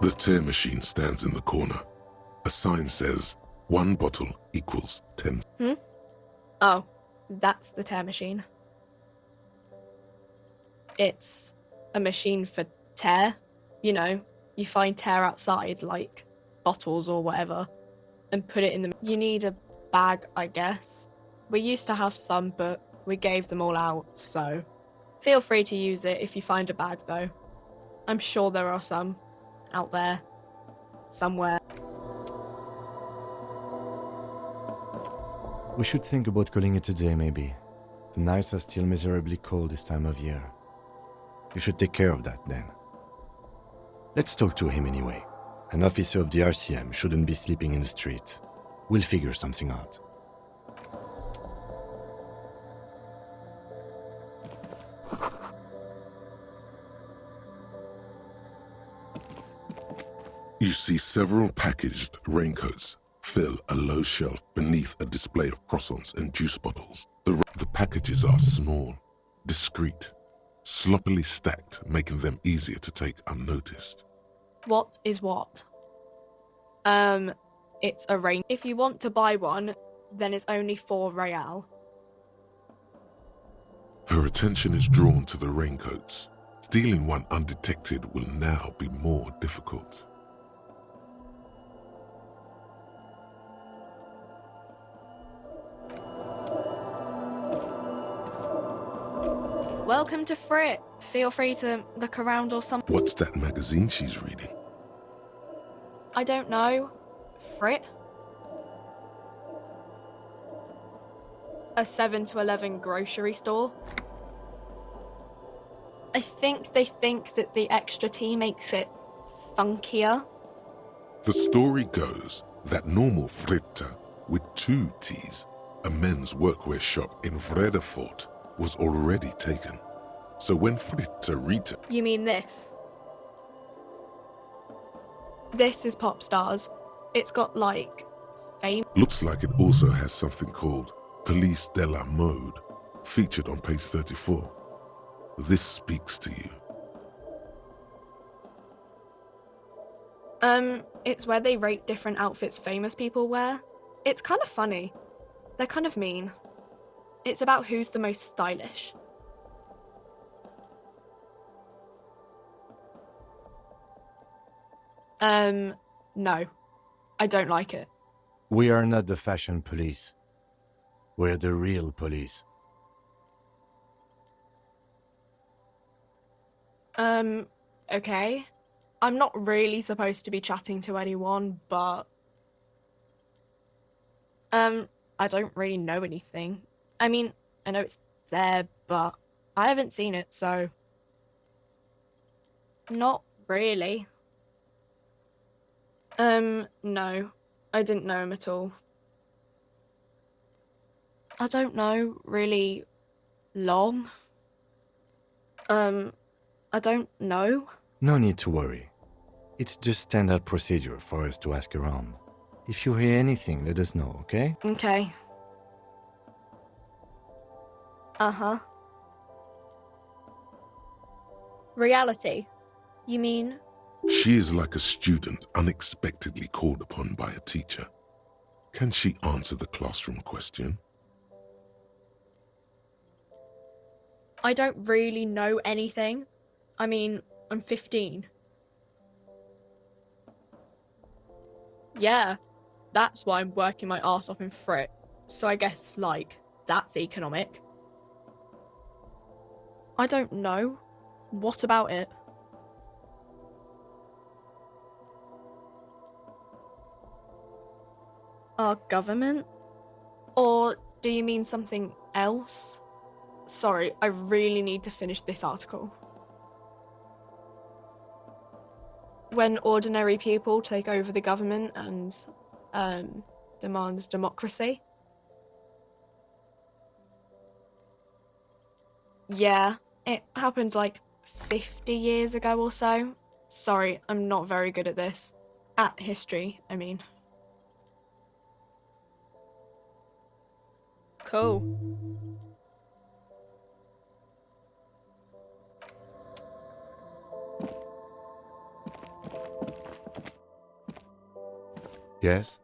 The tear machine stands in the corner. A sign says, 1 bottle equals 10. Oh, that's the tear machine. It's a machine for tear. You know, you find tear outside, like bottles or whatever, and put it in the... You need a bag, I guess. We used to have some, but we gave them all out, so... Feel free to use it if you find a bag, though. I'm sure there are some out there, somewhere. We should think about calling it a day, maybe. The nights are still miserably cold this time of year. You should take care of that, then. Let's talk to him anyway. An officer of the RCM shouldn't be sleeping in the street. We'll figure something out. You see several packaged raincoats fill a low shelf beneath a display of croissants and juice bottles. The packages are small, discreet, sloppily stacked, making them easier to take unnoticed. What is what? It's a rain. If you want to buy one, then it's only 4 real. Her attention is drawn to the raincoats. Stealing one undetected will now be more difficult. Welcome to Frit. Feel free to look around or something. What's that magazine she's reading? I don't know. Frit? A 7 to 11 grocery store. I think they think that the extra tea makes it funkier. The story goes that normal Fritta with 2 T's, a men's workwear shop in Vredefort, was already taken. So when Fritta Rita... You mean this? This is Pop Stars. It's got, like, fame. Looks like it also has something called Police de la Mode, featured on page 34. This speaks to you. It's where they rate different outfits famous people wear. It's kind of funny. They're kind of mean. It's about who's the most stylish. No. I don't like it. We are not the fashion police. We're the real police. Okay. I'm not really supposed to be chatting to anyone, but... I don't really know anything. I mean, I know it's there, but I haven't seen it, so... Not really. No. I didn't know him at all. I don't know, really long. I don't know. No need to worry. It's just standard procedure for us to ask around. If you hear anything, let us know, okay? Okay. Uh-huh. Reality? You mean? She is like a student unexpectedly called upon by a teacher. Can she answer the classroom question? I don't really know anything. I mean, I'm 15. Yeah, that's why I'm working my arse off in Frit. So I guess, like, that's economic. I don't know. What about it? Our government? Or do you mean something else? Sorry, I really need to finish this article. When ordinary people take over the government and demand democracy. Yeah, it happened like 50 years ago or so. Sorry, I'm not very good at this. At history, I mean. Cool. Yes?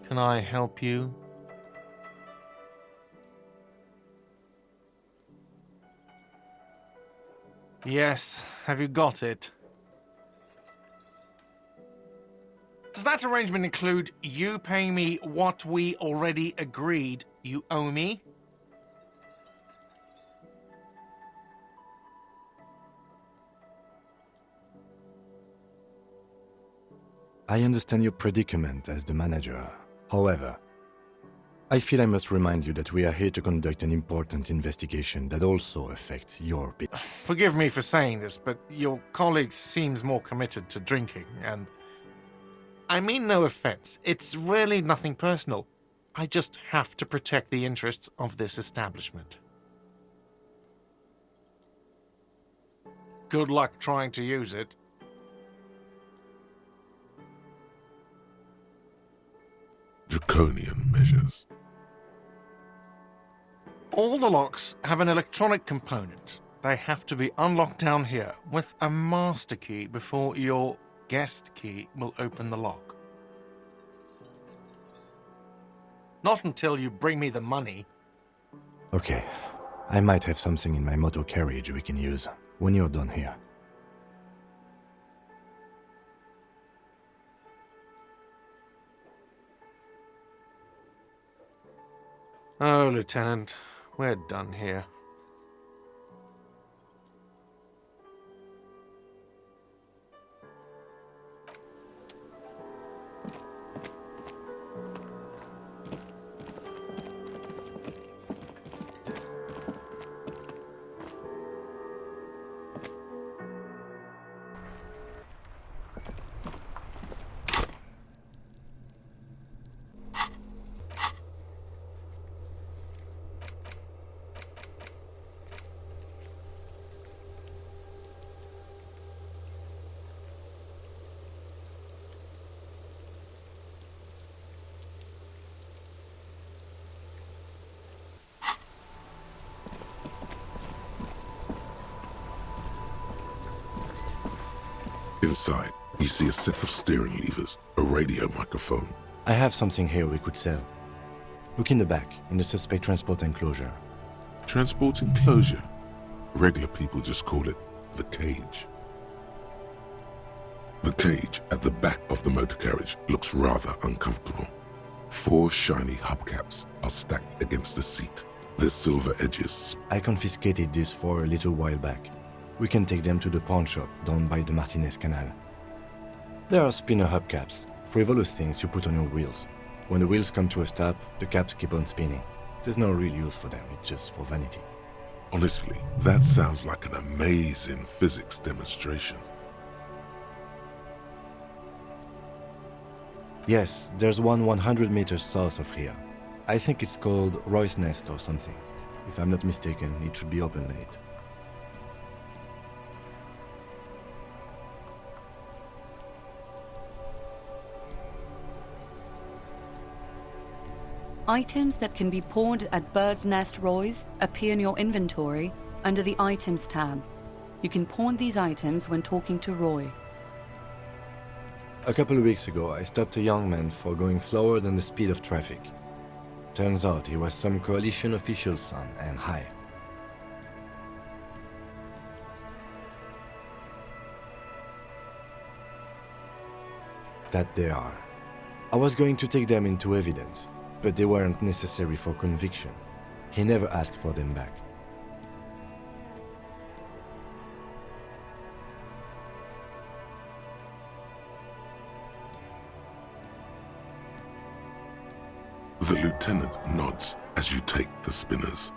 Can I help you? Yes, have you got it? Does that arrangement include you paying me what we already agreed you owe me? I understand your predicament as the manager. However, I feel I must remind you that we are here to conduct an important investigation that also affects your business. Forgive me for saying this, but your colleague seems more committed to drinking, and I mean no offense. It's really nothing personal. I just have to protect the interests of this establishment. Good luck trying to use it. Draconian measures. All the locks have an electronic component. They have to be unlocked down here with a master key before your guest key will open the lock. Not until you bring me the money. Okay, I might have something in my motor carriage we can use when you're done here. Oh, Lieutenant, we're done here. Inside, you see a set of steering levers, a radio microphone. I have something here we could sell. Look in the back, in the suspect transport enclosure. Transport enclosure. Regular people just call it the cage. The cage at the back of the motor carriage looks rather uncomfortable. 4 shiny hubcaps are stacked against the seat. Their silver edges. I confiscated these 4 a little while back. We can take them to the pawn shop down by the Martinez Canal. There are spinner hubcaps, frivolous things you put on your wheels. When the wheels come to a stop, the caps keep on spinning. There's no real use for them, it's just for vanity. Honestly, that sounds like an amazing physics demonstration. Yes, there's one 100 meters south of here. I think it's called Roy's Nest or something. If I'm not mistaken, it should be open late. Items that can be pawned at Bird's Nest Roy's appear in your inventory under the Items tab. You can pawn these items when talking to Roy. A couple of weeks ago, I stopped a young man for going slower than the speed of traffic. Turns out he was some coalition official's son and high. That they are. I was going to take them into evidence, but they weren't necessary for conviction. He never asked for them back. The lieutenant nods as you take the spinners.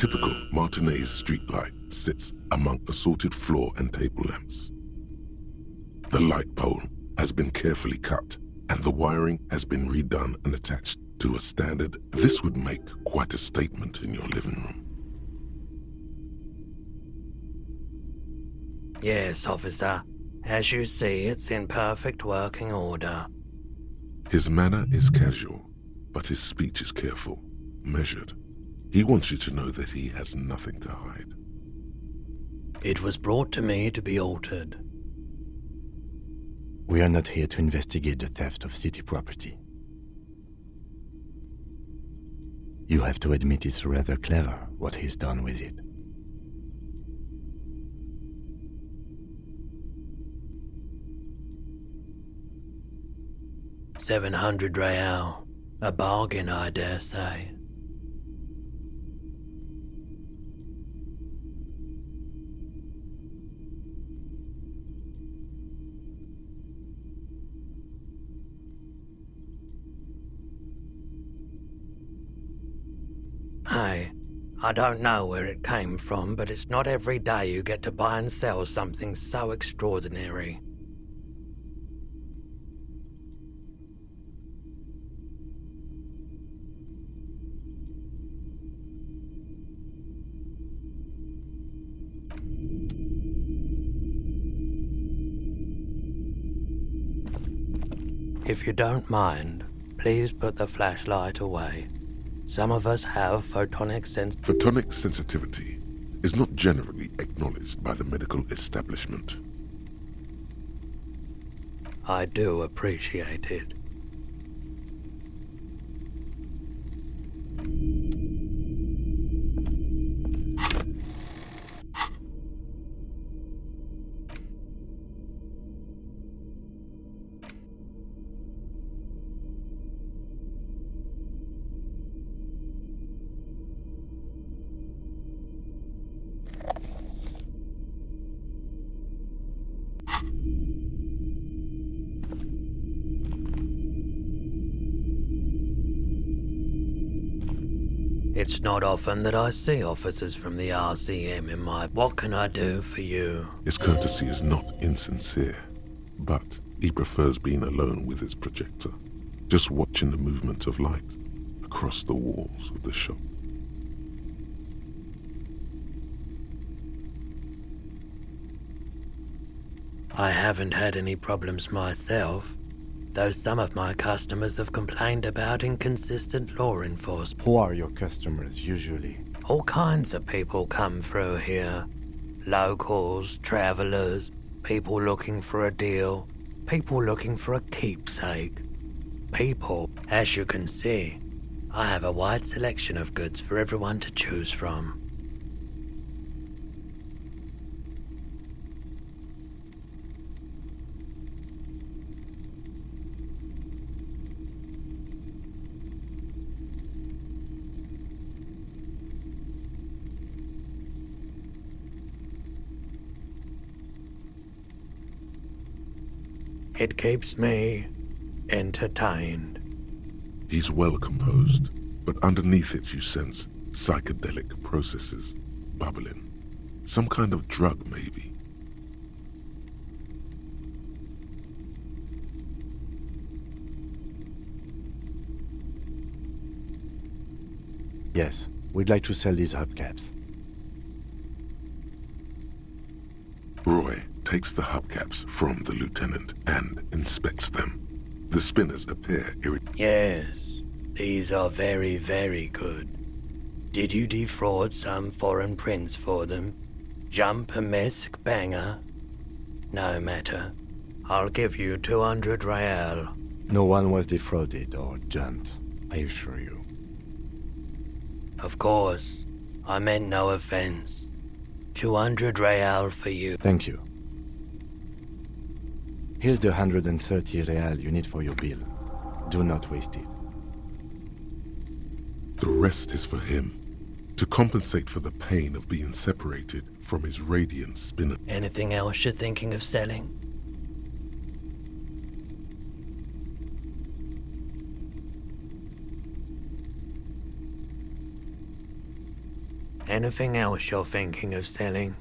typical Martinez streetlight sits among assorted floor and table lamps. The light pole has been carefully cut, and the wiring has been redone and attached to a standard. This would make quite a statement in your living room. Yes, officer. As you see, it's in perfect working order. His manner is casual, but his speech is careful, measured. He wants you to know that he has nothing to hide. It was brought to me to be altered. We are not here to investigate the theft of city property. You have to admit it's rather clever what he's done with it. $700 a bargain, I dare say. Hey, I don't know where it came from, but it's not every day you get to buy and sell something so extraordinary. If you don't mind, please put the flashlight away. Some of us have photonic Photonic sensitivity is not generally acknowledged by the medical establishment. I do appreciate it. It's not often that I see officers from the RCM in my... What can I do for you? His courtesy is not insincere, but he prefers being alone with his projector, just watching the movement of light across the walls of the shop. I haven't had any problems myself, though some of my customers have complained about inconsistent law enforcement. Who are your customers usually? All kinds of people come through here. Locals, travelers, people looking for a deal, people looking for a keepsake. People, as you can see, I have a wide selection of goods for everyone to choose from. It keeps me entertained. He's well composed, but underneath it you sense psychedelic processes bubbling. Some kind of drug, maybe. Yes, we'd like to sell these hubcaps. Roy takes the hubcaps from the lieutenant and inspects them. The spinners appear Yes, these are very, very good. Did you defraud some foreign prince for them? Jump a mesk banger? No matter. I'll give you 200 real. No one was defrauded or jumped, I assure you. Of course, I meant no offense. 200 real for you. Thank you. Here's the 130 real you need for your bill. Do not waste it. The rest is for him, to compensate for the pain of being separated from his radiant spinner. Anything else you're thinking of selling? Anything else you're thinking of selling?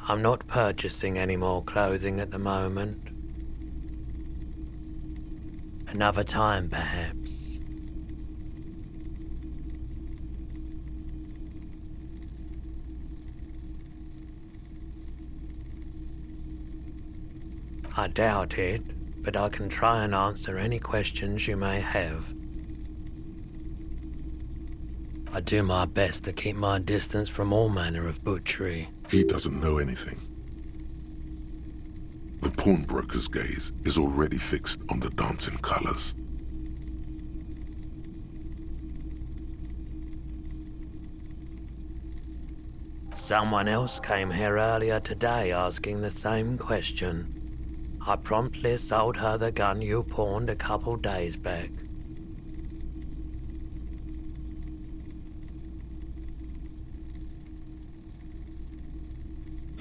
I'm not purchasing any more clothing at the moment. Another time, perhaps. I doubt it, but I can try and answer any questions you may have. I do my best to keep my distance from all manner of butchery. He doesn't know anything. The pawnbroker's gaze is already fixed on the dancing colors. Someone else came here earlier today asking the same question. I promptly sold her the gun you pawned a couple days back.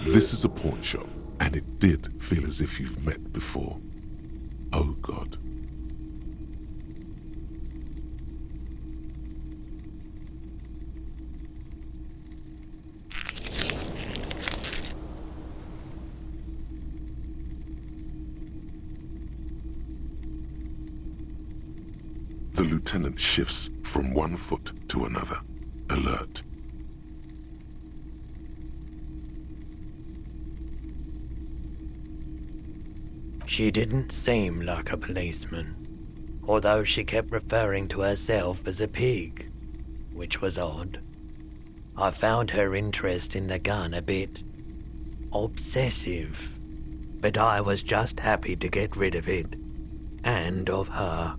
This is a pawn shop, and it did feel as if you've met before. Oh God. The lieutenant shifts from one foot to another, alert. She didn't seem like a policeman, although she kept referring to herself as a pig, which was odd. I found her interest in the gun a bit obsessive, but I was just happy to get rid of it, and of her.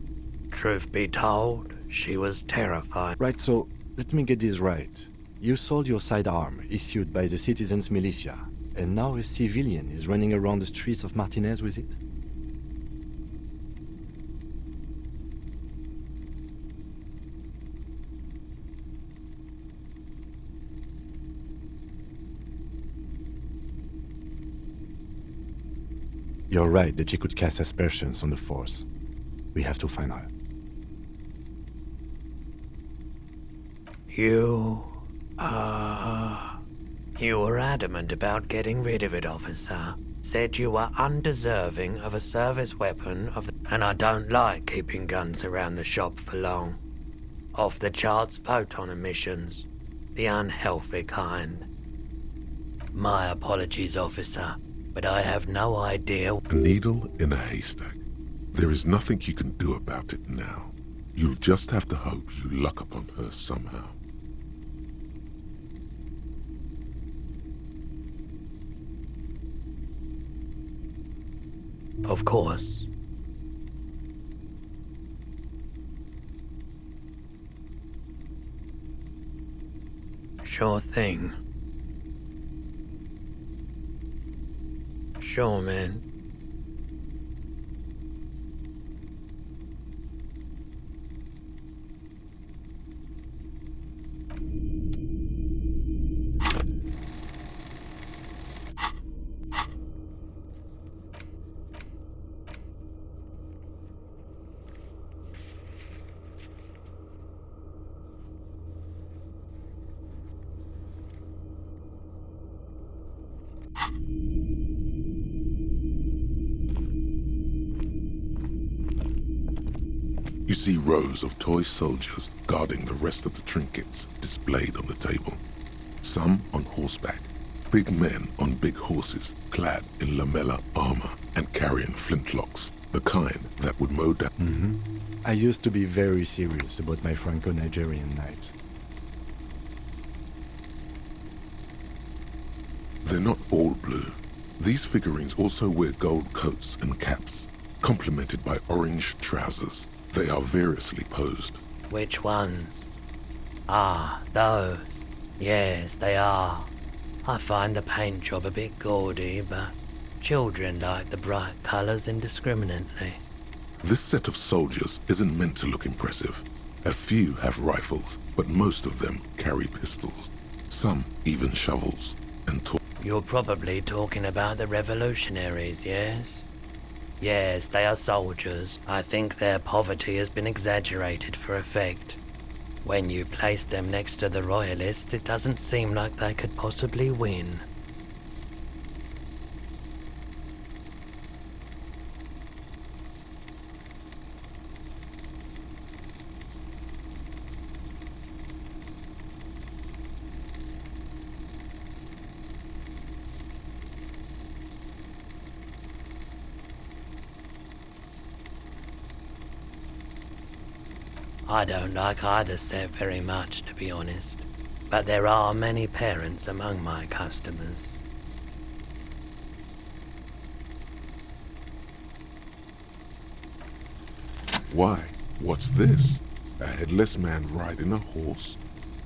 Truth be told, she was terrifying. Right, so let me get this right. You sold your sidearm, issued by the citizens' militia, and now a civilian is running around the streets of Martinez with it? You're right that she could cast aspersions on the Force. We have to find her. You were adamant about getting rid of it, officer. Said you were undeserving of a service weapon and I don't like keeping guns around the shop for long. Off the charts photon emissions. The unhealthy kind. My apologies, officer, but I have no idea. A needle in a haystack. There is nothing you can do about it now. You'll just have to hope you luck upon her somehow. Of course. Sure thing. Sure, man. You see rows of toy soldiers guarding the rest of the trinkets displayed on the table. Some on horseback, Big men on big horses, clad in lamella armor and carrying flintlocks, the kind that would mow down. I used to be very serious about my Franco-Nigerian knights. They're not all blue. These figurines also wear gold coats and caps, complemented by orange trousers. They are variously posed. Which ones? Ah, those. Yes, they are. I find the paint job a bit gaudy, but children like the bright colours indiscriminately. This set of soldiers isn't meant to look impressive. A few have rifles, but most of them carry pistols. Some even shovels and You're probably talking about the revolutionaries, yes? Yes, they are soldiers. I think their poverty has been exaggerated for effect. When you place them next to the royalists, it doesn't seem like they could possibly win. I don't like either set very much, to be honest. But there are many parents among my customers. Why? What's this? A headless man riding a horse?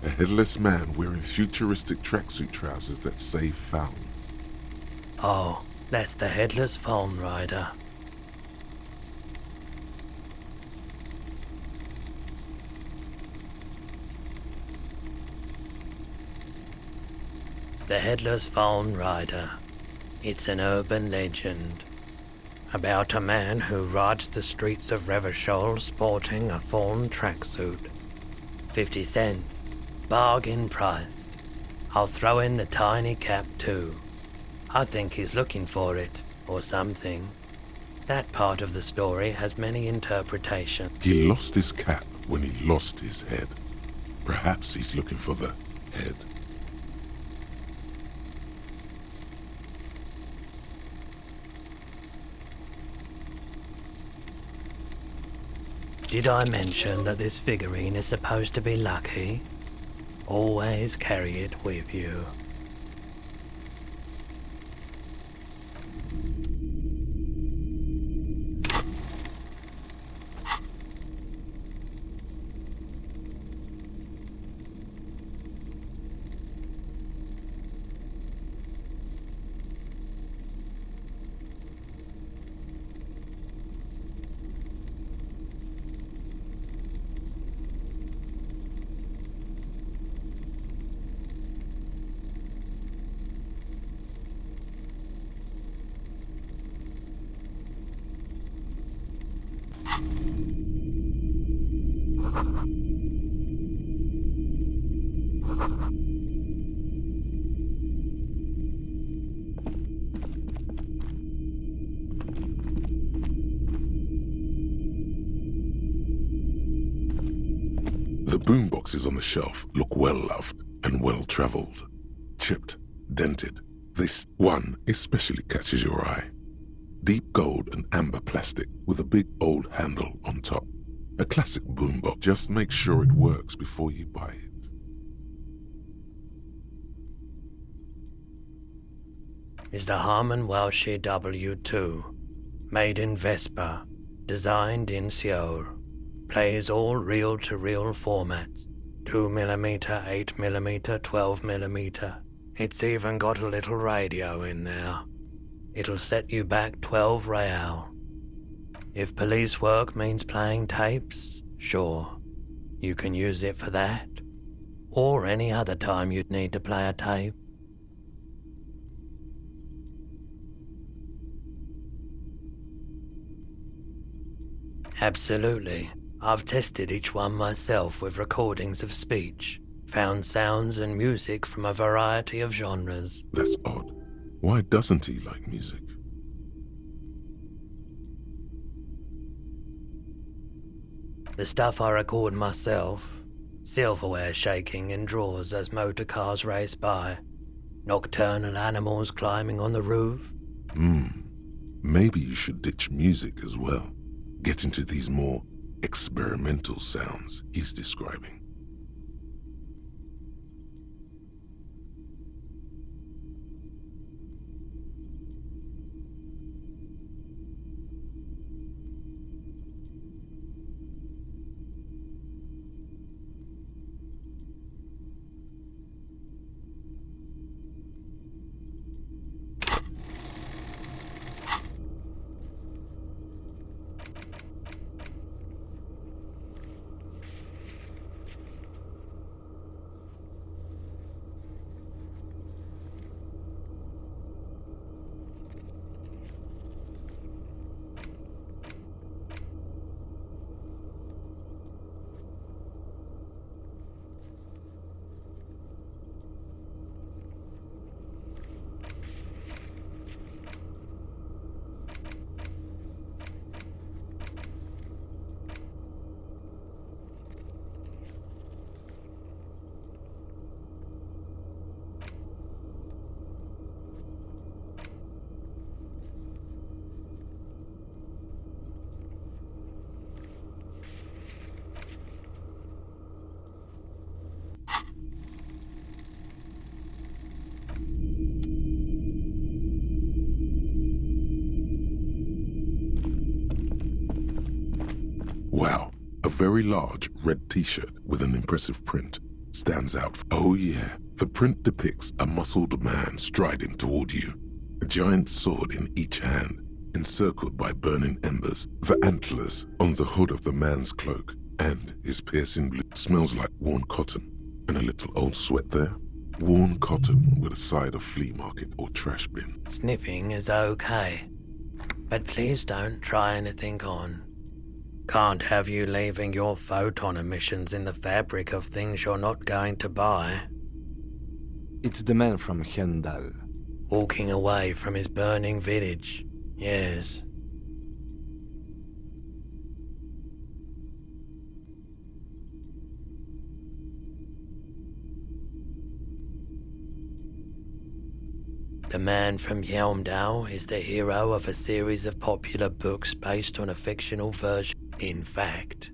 A headless man wearing futuristic tracksuit trousers that say found. Oh, that's the headless phone rider. The Headless Phone Rider. It's an urban legend about a man who rides the streets of Revachol sporting a fawn tracksuit. 50 cents. Bargain price. I'll throw in the tiny cap too. I think he's looking for it, or something. That part of the story has many interpretations. He lost his cap when he lost his head. Perhaps he's looking for the head. Did I mention that this figurine is supposed to be lucky? Always carry it with you. The boomboxes on the shelf look well-loved and well-traveled. Chipped, dented. This one especially catches your eye. Deep gold and amber plastic with a big old handle on top. A classic boombox. Just make sure it works before you buy it. Is the Harman Welshie W2, made in Vespa, designed in Seoul. Plays all reel-to-reel formats, 2mm, 8mm, 12mm. It's even got a little radio in there. It'll set you back 12 real. If police work means playing tapes, sure, you can use it for that. Or any other time you'd need to play a tape. Absolutely. I've tested each one myself with recordings of speech, found sounds and music from a variety of genres. That's odd. Why doesn't he like music? The stuff I record myself, silverware shaking in drawers as motor cars race by. Nocturnal animals climbing on the roof. Maybe you should ditch music as well. Get into these more experimental sounds he's describing. Wow, a very large red t-shirt with an impressive print stands out. Oh yeah, the print depicts a muscled man striding toward you, a giant sword in each hand, encircled by burning embers. The antlers on the hood of the man's cloak and his piercing blue smells like worn cotton and a little old sweat there. Worn cotton with a side of flea market or trash bin. Sniffing is okay, but please don't try anything on. Can't have you leaving your photon emissions in the fabric of things you're not going to buy. It's the man from Hendal. Walking away from his burning village, yes. The man from Yelmdale is the hero of a series of popular books based on a fictional version. In fact,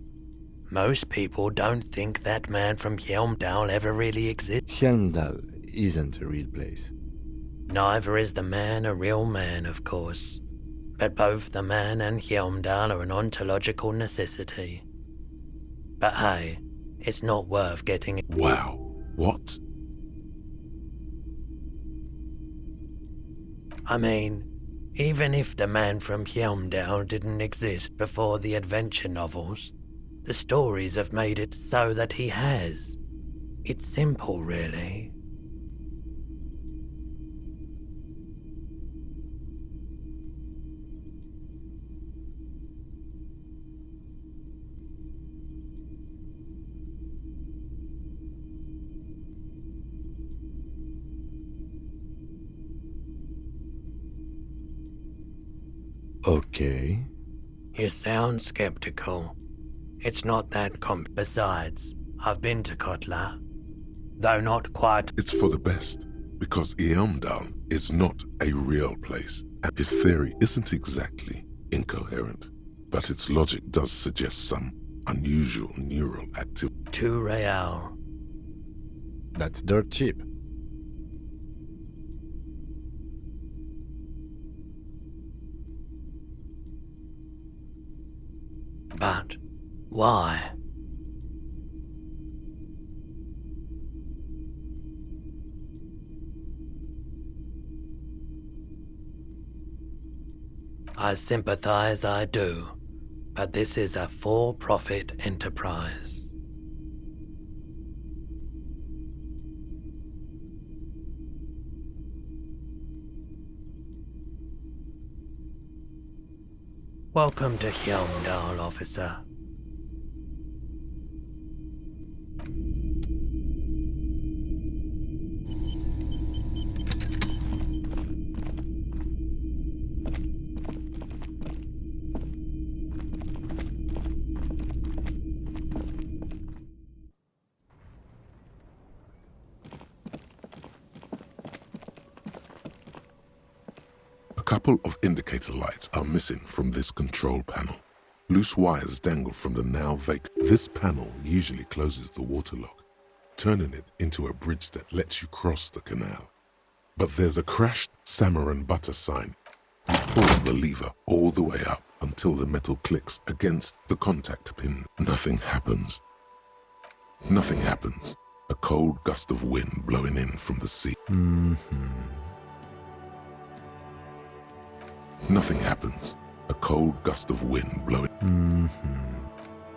most people don't think that man from Yelmdale ever really exists. Hendal isn't a real place. Neither is the man a real man, of course. But both the man and Yelmdale are an ontological necessity. But hey, it's not worth getting... Wow, what? I mean, even if the man from Yelmdale didn't exist before the adventure novels, the stories have made it so that he has. It's simple, really. Okay. You sound skeptical. It's not that Besides, I've been to Kotla, though not quite. It's for the best, because Eamdal is not a real place, and his theory isn't exactly incoherent, but its logic does suggest some unusual neural activity. 2 real. That's dirt cheap. But why? I sympathize, I do, but this is a for-profit enterprise. Welcome to Hjelmdal, officer. couple of indicator lights are missing from this control panel. Loose wires dangle from the now vacant. This panel usually closes the waterlock, turning it into a bridge that lets you cross the canal. But there's a crashed salmon and butter sign. You pull the lever all the way up until the metal clicks against the contact pin. Nothing happens. Nothing happens. A cold gust of wind blowing in from the sea. Nothing happens. A cold gust of wind blowing.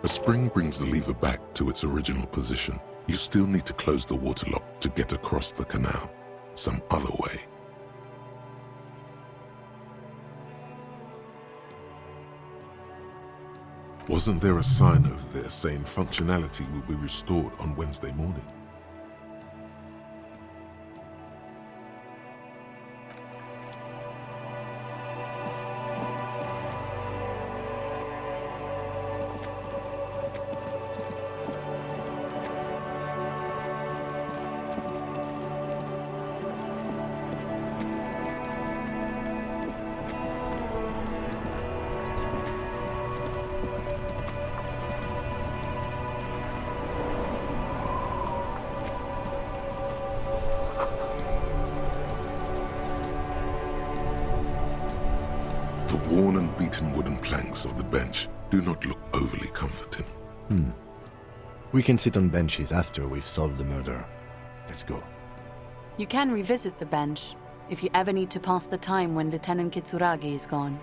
A spring brings the lever back to its original position. You still need to close the waterlock to get across the canal. Some other way. Wasn't there a sign over there saying functionality will be restored on Wednesday morning? The worn and beaten wooden planks of the bench do not look overly comforting. We can sit on benches after we've solved the murder. Let's go. You can revisit the bench if you ever need to pass the time when Lieutenant Kitsuragi is gone.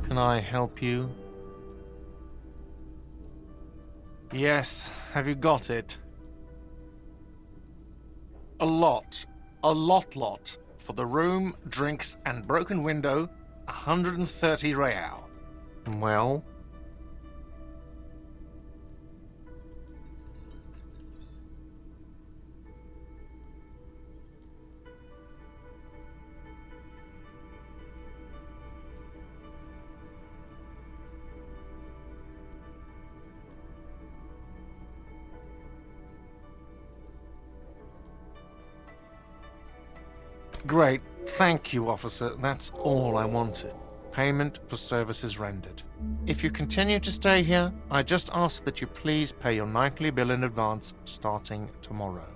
Can I help you? Yes, have you got it? A lot. A lot. For the room, drinks, and broken window, 130 real. Well? Great. Thank you, officer. That's all I wanted. Payment for services rendered. If you continue to stay here, I just ask that you please pay your nightly bill in advance starting tomorrow.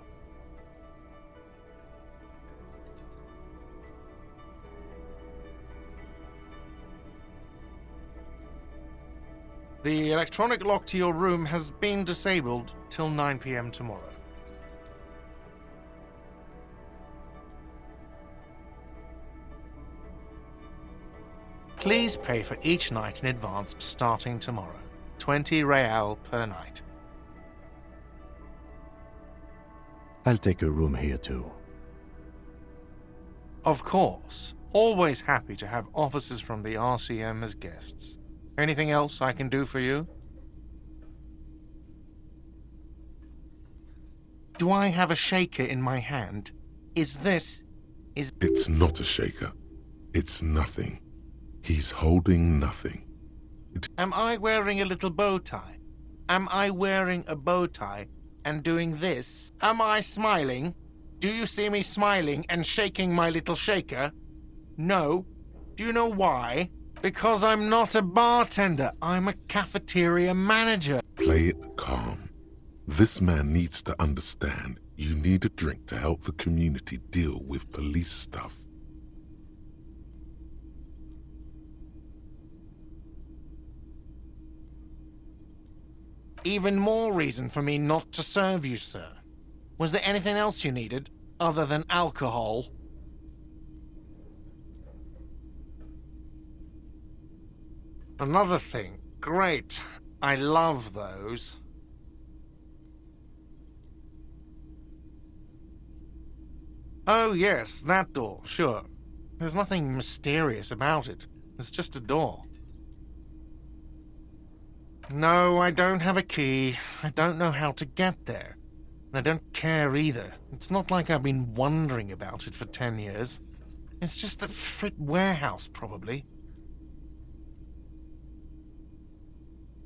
The electronic lock to your room has been disabled till 9 p.m. tomorrow. Please pay for each night in advance starting tomorrow. 20 real per night. I'll take a room here too. Of course. Always happy to have officers from the RCM as guests. Anything else I can do for you? Do I have a shaker in my hand? It's not a shaker. It's nothing. He's holding nothing. Am I wearing a little bow tie? Am I wearing a bow tie and doing this? Am I smiling? Do you see me smiling and shaking my little shaker? No. Do you know why? Because I'm not a bartender. I'm a cafeteria manager. Play it calm. This man needs to understand you need a drink to help the community deal with police stuff. Even more reason for me not to serve you, sir. Was there anything else you needed, other than alcohol? Another thing. Great. I love those. Oh, yes, that door, sure. There's nothing mysterious about it. It's just a door. No, I don't have a key. I don't know how to get there. And I don't care either. It's not like I've been wondering about it for 10 years. It's just the Frit warehouse, probably.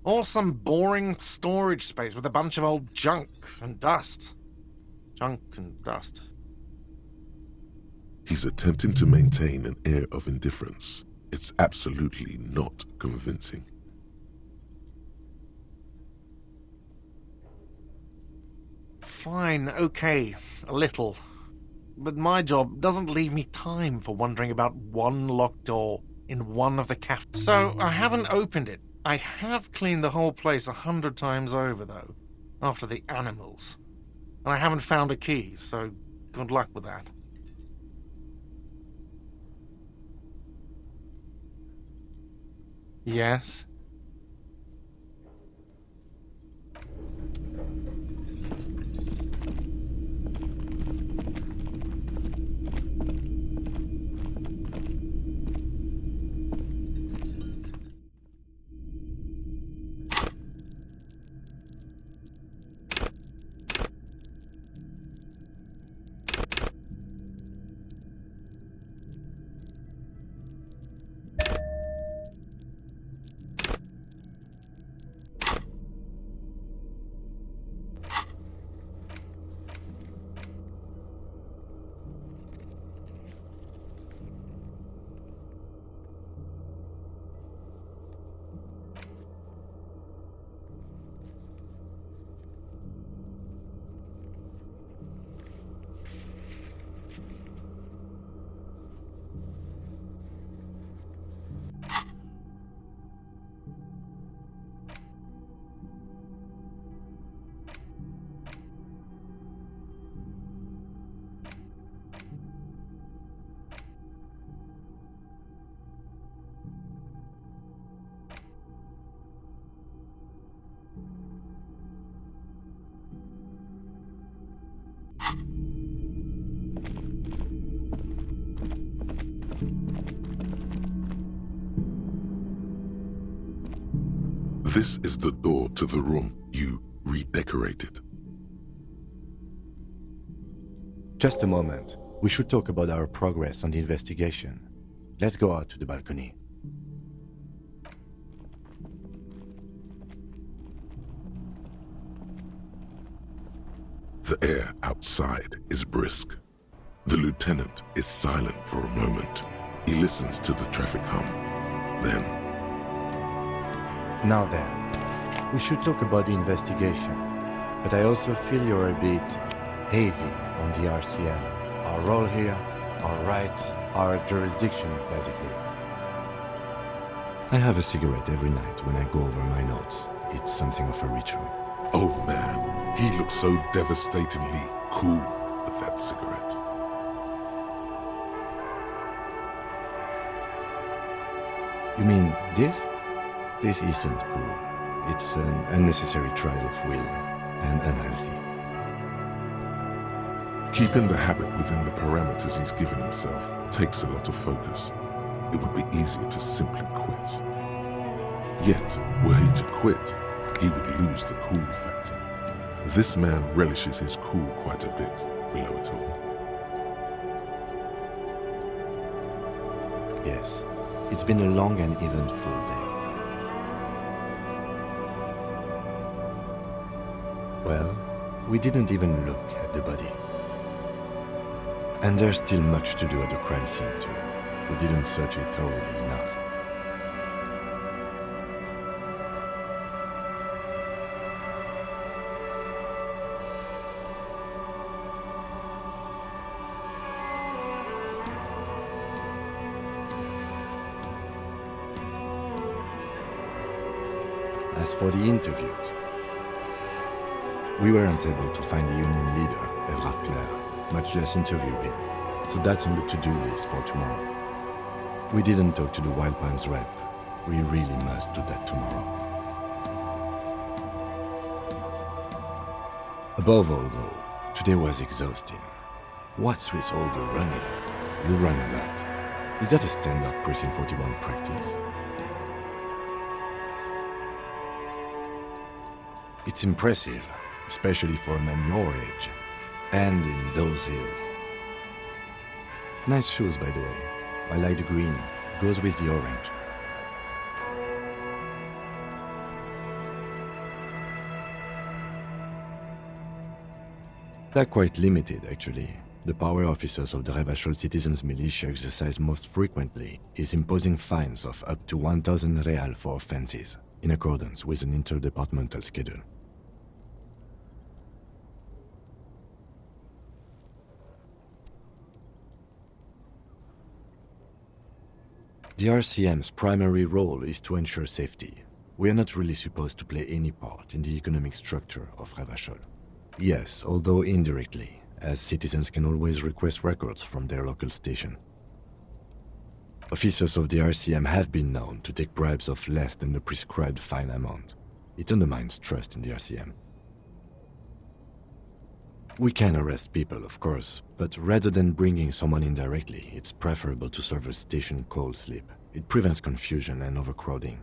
Or some boring storage space with a bunch of old junk and dust. Junk and dust. He's attempting to maintain an air of indifference. It's absolutely not convincing. Fine, okay, a little. But my job doesn't leave me time for wondering about one locked door in one of the cafes. So I haven't opened it. I have cleaned the whole place 100 times over, though, after the animals. And I haven't found a key, so good luck with that. Yes? This is the door to the room you redecorated. Just a moment. We should talk about our progress on the investigation. Let's go out to the balcony. The air outside is brisk. The lieutenant is silent for a moment. He listens to the traffic hum. Then, Now then, we should talk about the investigation. But I also feel you're a bit hazy on the RCM. Our role here, our rights, our jurisdiction, basically. I have a cigarette every night when I go over my notes. It's something of a ritual. oh man, he looks so devastatingly cool with that cigarette. You mean this? This isn't cool. It's an unnecessary trial of will and unhealthy. Keeping the habit within the parameters he's given himself takes a lot of focus. It would be easier to simply quit. Yet, were he to quit, he would lose the cool factor. This man relishes his cool quite a bit below it all. Yes, it's been a long and eventful day. Well, we didn't even look at the body. And there's still much to do at the crime scene too. We didn't search it thoroughly enough. As for the interviews, we weren't able to find the union leader, Evrard Claire, much less interview him, so that's on the to-do list for tomorrow. We didn't talk to the Wild Pines rep. We really must do that tomorrow. Above all, though, today was exhausting. What's with all the running? You run a lot. Is that a standard Precinct 41 practice? It's impressive, especially for a man your age, and in those hills. Nice shoes, by the way. I like the green. Goes with the orange. They're quite limited, actually. The power officers of the Revachol Citizens Militia exercise most frequently is imposing fines of up to 1,000 real for offenses, in accordance with an interdepartmental schedule. The RCM's primary role is to ensure safety. We are not really supposed to play any part in the economic structure of Revachol. Yes, although indirectly, as citizens can always request records from their local station. Officers of the RCM have been known to take bribes of less than the prescribed fine amount. It undermines trust in the RCM. We can arrest people, of course, but rather than bringing someone in directly, it's preferable to serve a station cold sleep. It prevents confusion and overcrowding.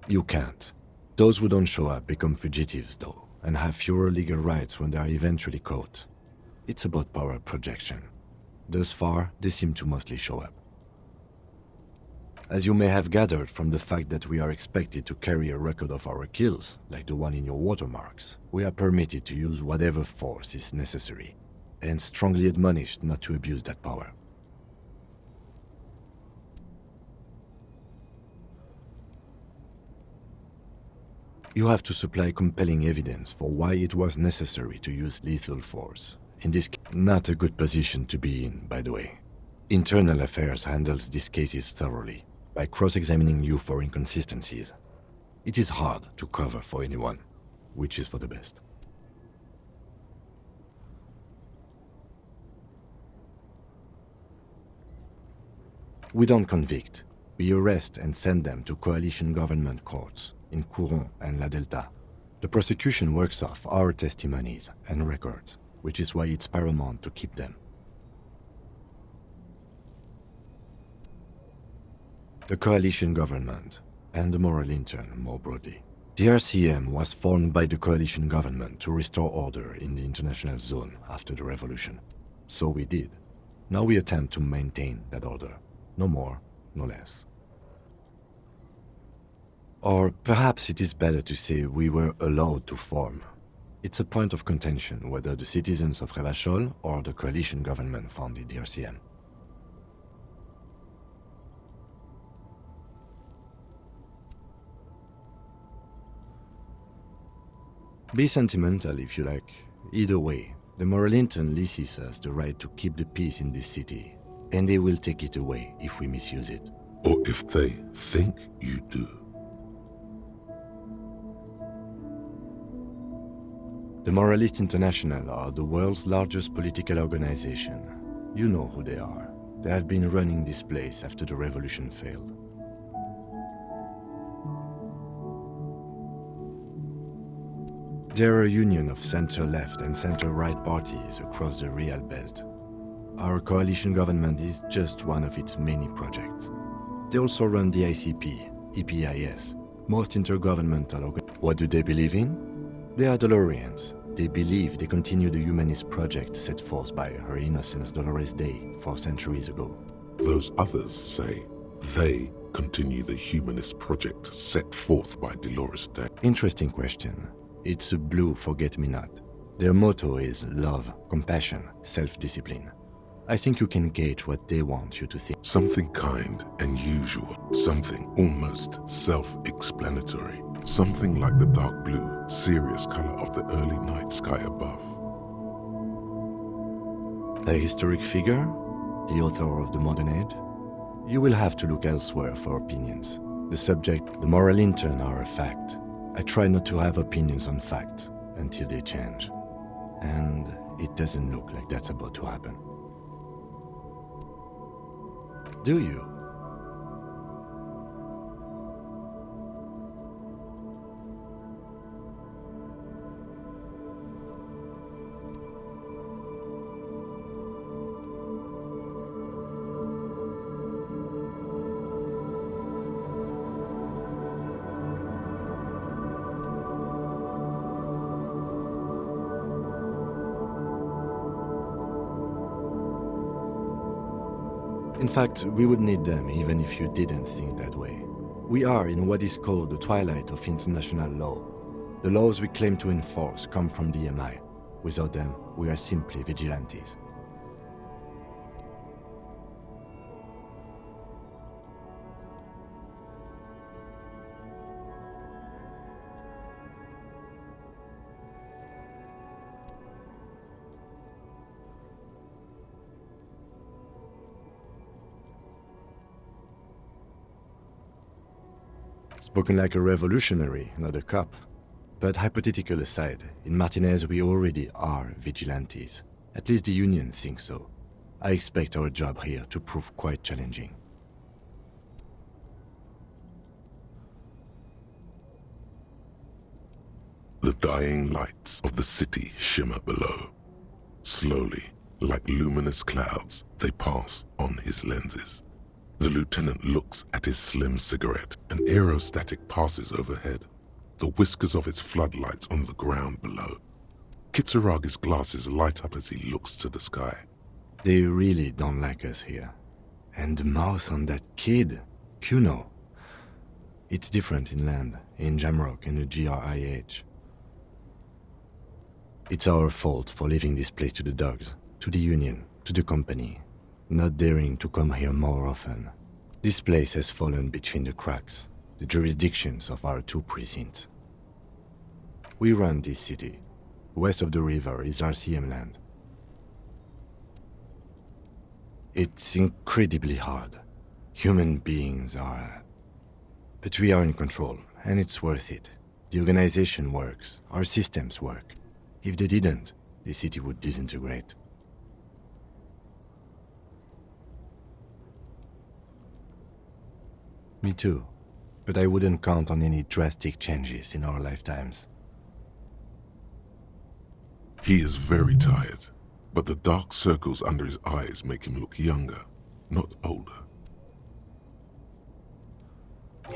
You can't. Those who don't show up become fugitives, though, and have fewer legal rights when they are eventually caught. It's about power projection. Thus far, they seem to mostly show up. As you may have gathered from the fact that we are expected to carry a record of our kills, like the one in your watermarks, we are permitted to use whatever force is necessary, and strongly admonished not to abuse that power. You have to supply compelling evidence for why it was necessary to use lethal force. In this case, not a good position to be in, by the way. Internal Affairs handles these cases thoroughly, by cross-examining you for inconsistencies. It is hard to cover for anyone, which is for the best. We don't convict. We arrest and send them to coalition government courts in Couronne and La Delta. The prosecution works off our testimonies and records, which is why it's paramount to keep them. The coalition government, and the moral intern more broadly. The RCM was formed by the coalition government to restore order in the international zone after the revolution. So we did. Now we attempt to maintain that order. No more, no less. Or perhaps it is better to say we were allowed to form. It's a point of contention whether the citizens of Revachol or the coalition government founded the RCM. Be sentimental if you like. Either way, the moral intern leases us the right to keep the peace in this city, and they will take it away if we misuse it. Or if they think you do. The Moralist International are the world's largest political organization. You know who they are. They have been running this place after the revolution failed. They're a union of center-left and center-right parties across the Real Belt. Our coalition government is just one of its many projects. They also run the ICP, EPIS, most intergovernmental organizations. What do they believe in? They are Dolorians. They believe they continue the humanist project set forth by Her Innocence Dolores Day 4 centuries ago. Those others say they continue the humanist project set forth by Dolores Day. Interesting question. It's a blue forget-me-not. Their motto is love, compassion, self-discipline. I think you can gauge what they want you to think. Something kind and usual, something almost self-explanatory, something like the dark blue, serious color of the early night sky above. A historic figure? The author of the modern age? You will have to look elsewhere for opinions. The subject, the moral intern, are a fact. I try not to have opinions on facts until they change. And it doesn't look like that's about to happen. Do you? In fact, we would need them even if you didn't think that way. We are in what is called the twilight of international law. The laws we claim to enforce come from the MI. Without them, we are simply vigilantes. Spoken like a revolutionary, not a cop. But hypothetical aside, in Martinez we already are vigilantes. At least the Union thinks so. I expect our job here to prove quite challenging. The dying lights of the city shimmer below. Slowly, like luminous clouds, they pass on his lenses. The lieutenant looks at his slim cigarette. An aerostatic passes overhead, the whiskers of its floodlights on the ground below. Kitsuragi's glasses light up as he looks to the sky. They really don't like us here. And the mouth on that kid, Kuno. It's different inland, in Jamrock and the GRIH. It's our fault for leaving this place to the dogs, to the Union, to the company, not daring to come here more often. This place has fallen between the cracks, the jurisdictions of our two precincts. We run this city. West of the river is RCM land. It's incredibly hard. Human beings are... But we are in control, and it's worth it. The organization works, our systems work. If they didn't, the city would disintegrate. Me too, but I wouldn't count on any drastic changes in our lifetimes. He is very tired, but the dark circles under his eyes make him look younger, not older.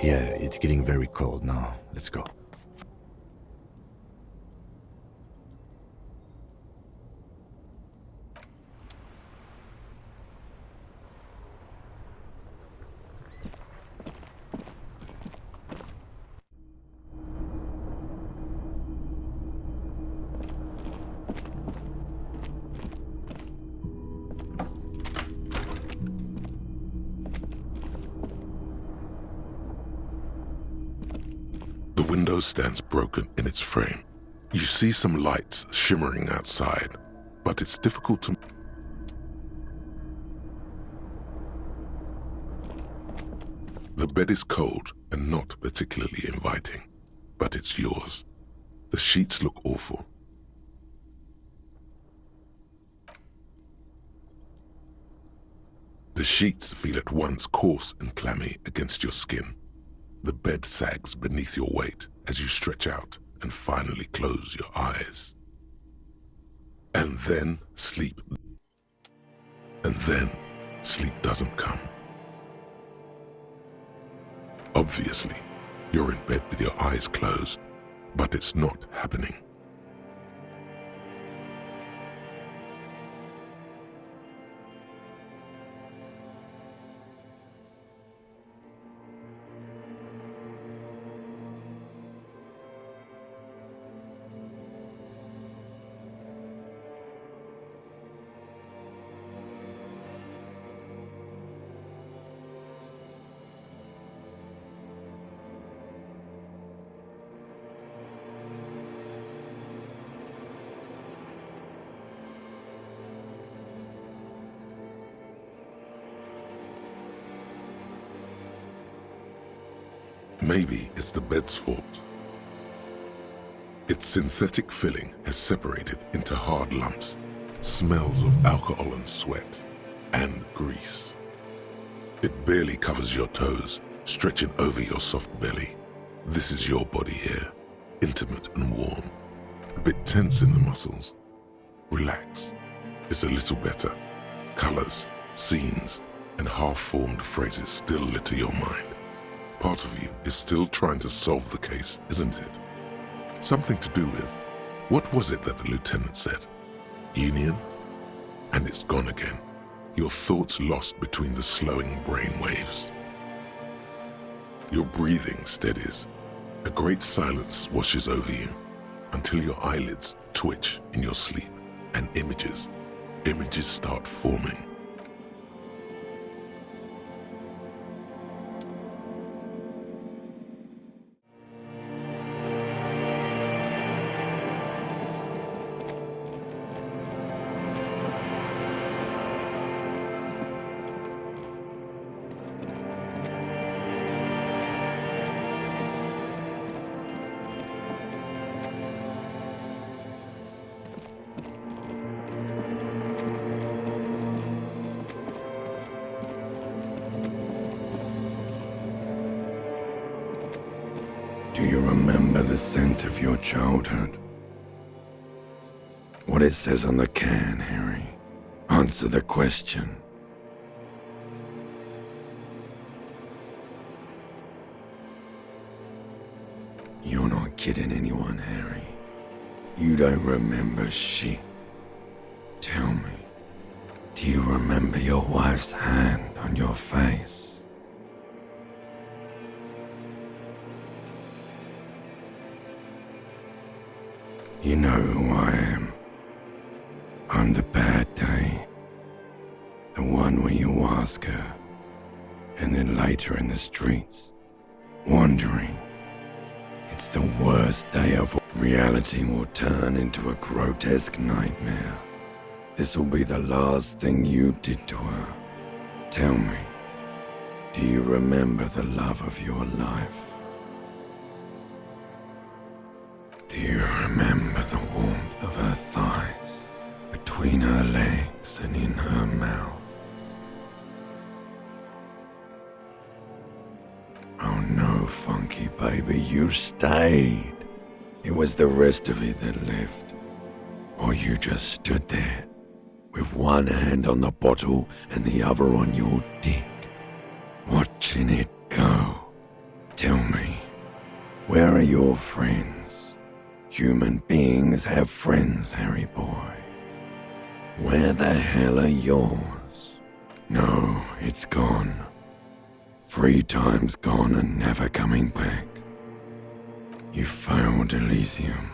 Yeah, it's getting very cold now. Let's go. The window stands broken in its frame. You see some lights shimmering outside, but it's difficult to... The bed is cold and not particularly inviting, but it's yours. The sheets look awful. The sheets feel at once coarse and clammy against your skin. The bed sags beneath your weight as you stretch out and finally close your eyes. And then sleep. And then sleep doesn't come. Obviously, you're in bed with your eyes closed, but it's not happening. Maybe it's the bed's fault. Its synthetic filling has separated into hard lumps, smells of alcohol and sweat, and grease. It barely covers your toes, stretching over your soft belly. This is your body here, intimate and warm, a bit tense in the muscles. Relax. It's a little better. Colors, scenes, and half-formed phrases still litter your mind. Part of you is still trying to solve the case, isn't it? Something to do with, what was it that the lieutenant said? Union? And it's gone again. your thoughts lost between the slowing brain waves. Your breathing steadies. A great silence washes over you until your eyelids twitch in your sleep and images start forming. Do you remember the scent of your childhood? What it says on the can, Harry? Answer the question. You're not kidding anyone, Harry. You don't remember shit. Tell me, do you remember your wife's hand on your face? You know who I am. I'm the bad day. The one where you ask her, and then later in the streets, wandering. It's the worst day of all. Reality will turn into a grotesque nightmare. This will be the last thing you did to her. Tell me, do you remember the love of your life? Do you remember the warmth of her thighs, between her legs and in her mouth? Oh no, Funky baby, you stayed. It was the rest of it that left. Or you just stood there, with one hand on the bottle and the other on your dick, watching it go. Tell me, where are your friends? Human beings have friends, Harry boy. Where the hell are yours? No, it's gone. 3 times gone and never coming back. You failed, Elysium.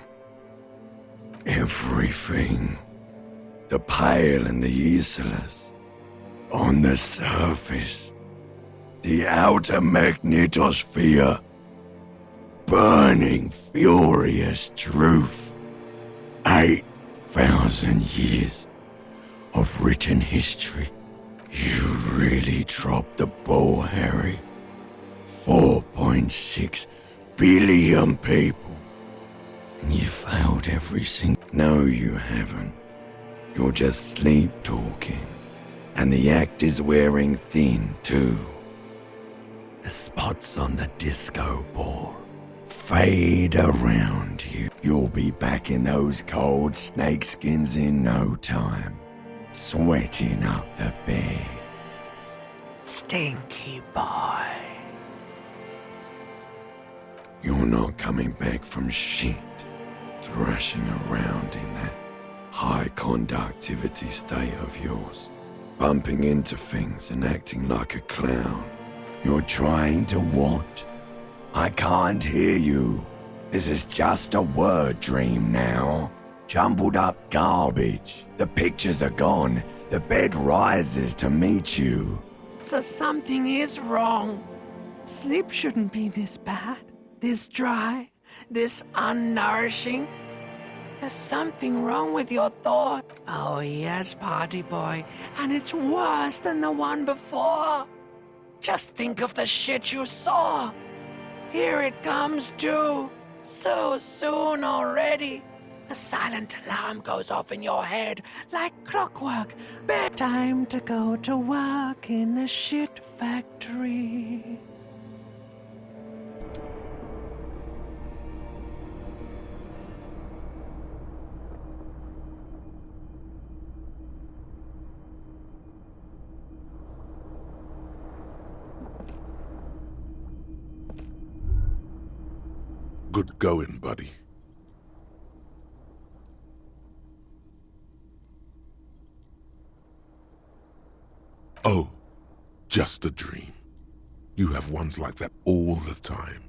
Everything. The Pale and the Isolus. On the surface. The outer magnetosphere. Burning, furious truth. 8,000 years of written history. You really dropped the ball, Harry. 4.6 billion people. And you failed every single... No, you haven't. You're just sleep talking. And the act is wearing thin, too. The spots on the disco ball fade around you. You'll be back in those cold snakeskins in no time. Sweating up the bed. Stinky boy. You're not coming back from shit. Thrashing around in that high conductivity state of yours. Bumping into things and acting like a clown. You're trying to what? I can't hear you. This is just a word dream now. Jumbled up garbage. The pictures are gone. The bed rises to meet you. So something is wrong. Sleep shouldn't be this bad, this dry, this unnourishing. There's something wrong with your thought. Oh yes, party boy, and it's worse than the one before. Just think of the shit you saw. Here it comes too. So soon already. A silent alarm goes off in your head like clockwork. Bedtime to go to work in the shit factory. Good going, buddy. just a dream. You have ones like that all the time.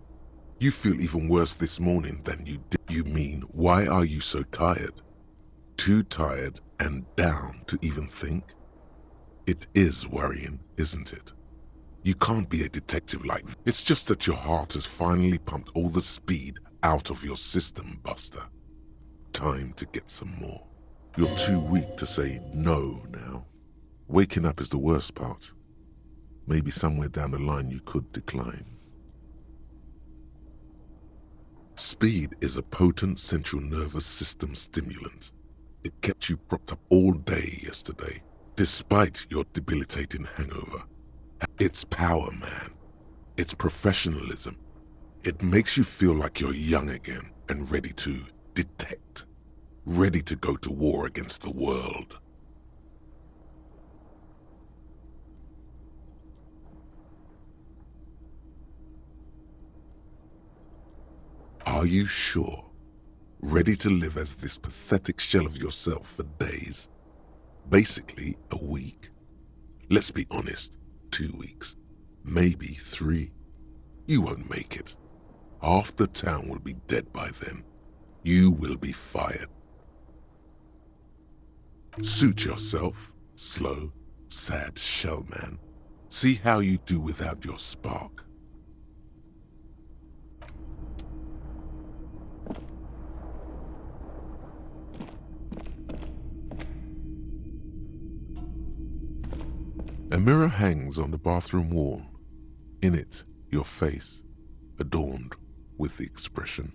You feel even worse this morning than you did. You mean, why are you so tired? Too tired and down to even think? It is worrying, isn't it? You can't be a detective like that. It's just that your heart has finally pumped all the speed out of your system, Buster. Time to get some more. You're too weak to say no now. Waking up is the worst part. Maybe somewhere down the line you could decline. Speed is a potent central nervous system stimulant. It kept you propped up all day yesterday, despite your debilitating hangover. It's power, man. It's professionalism. It makes you feel like you're young again and ready to detect. Ready to go to war against the world. Are you sure? Ready to live as this pathetic shell of yourself for days? Basically, a week? Let's be honest, 2 weeks. Maybe 3. You won't make it. Half the town will be dead by then. You will be fired. Suit yourself, slow, sad shell man. See how you do without your spark. A mirror hangs on the bathroom wall. In it, your face, adorned with the expression,